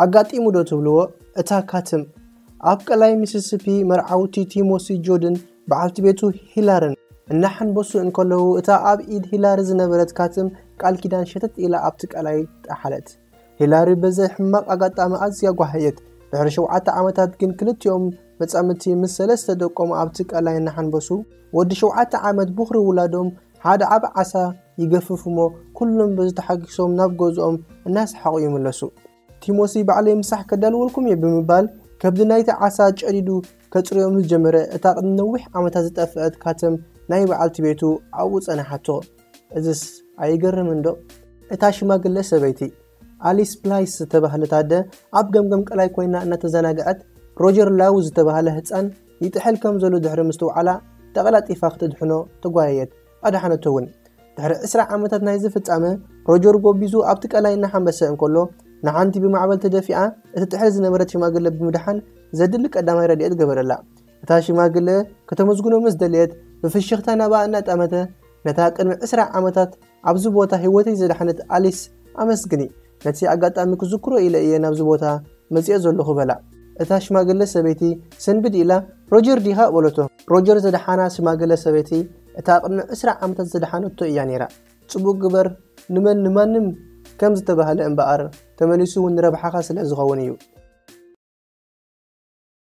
ኣጋጢሙ ዶ ትብልዎ እታ ካትም ኣብ ቀላይ ሚሲሲፒ መርዓውቲ ቲሞሲ ጆርደን በዓልቲ ቤቱ ሂላርን እናሓንበሱ እንከለዉ እታ ኣብ ኢድ ሂላሪ ዝነበረት ካትም ቃል ኪዳን ሸተት ኢላ ኣብቲ ቀላይ ጣሓለት ሂላሪ በዘ ሕማቕ ኣጋጣሚ ኣዝያ ጓህየት ድሕሪ 7 ዓመታት ግን ክልቲኦም መጻምቲ ምስ ሰለስተ ደቆም ኣብቲ ቀላይ እናሓንበሱ ወዲ 7 ዓመት ብኽሪ ውላዶም ሓደ ዓብ ዓሳ ይገፍፍሞ ኩሎም በዝተሓጊሶም ናብ ገዝኦም እናስሓቑ ይምለሱ ቲሞሲ ባዕለይ ምሳሕ ከዳልወልኩም ብምባል ከብዲ ናይቲ ዓሳ ጨዲዱ ከጽርዮም ዝጀመረ እታ ቅድሚ ነዊሕ ዓመታት ዝጠፍአት ካትም ናይ በዓልቲ ቤቱ ኣብኡ ጸናሓቶ እዝስ ኣይገርምን ዶ እታ ሽማግለ ሰበይቲ ኣሊስ ፕላይስ ዝተባህለት ኣደ ኣብ ገምገም ቀላይ ኮይና እናተዘናግዐት ሮጀር ላው ዝተባህለ ህፃን ይጥሕል ከም ዘሎ ድሕሪ ምስትውዓላ ተቐላጢፋ ክትድሕኖ ተጓየት ኣድሓነቶ እውን ድሕሪ 20 ዓመታት ናይ ዝፍጻመ ሮጀር ጎቢዙ ኣብቲ ቀላይ እናሓንበሰ እንከሎ ንሓንቲ ብማዕበል ተደፊኣ እቲ ትሕል ዝነበረት ሽማግለ ብምድሓን ዘድሊ ቀዳማይ ረድኤት ገበረላ እታ ሽማግለ ከተመዝግኖ ምስ ደልየት ብፍሽኽታ ናባ እናጠመተ ነታ ቅድሚ 20 ዓመታት ኣብዚ ቦታ ህይወተይ ዘድሓነት ኣሊስ ኣመስግኒ ነቲ ኣጋጣሚ ክዝክሮ ኢለ እየ ናብዚ ቦታ መጽአ ዘለኹ በላ እታ ሽማግለ ሰበይቲ ሰንብድ ኢላ ሮጀር ዲኻ በለቶ ሮጀር ዘድሓና ሽማግለ ሰበይቲ እታ ቅድሚ 20 ዓመታት ዘድሓነቶ እያ ነይራ ጽቡቕ ግበር ንማንም ከም ዝተባህለ እምበኣር ተመሊሱ ንረብሓኻ ስለ ዝኸውን እዩ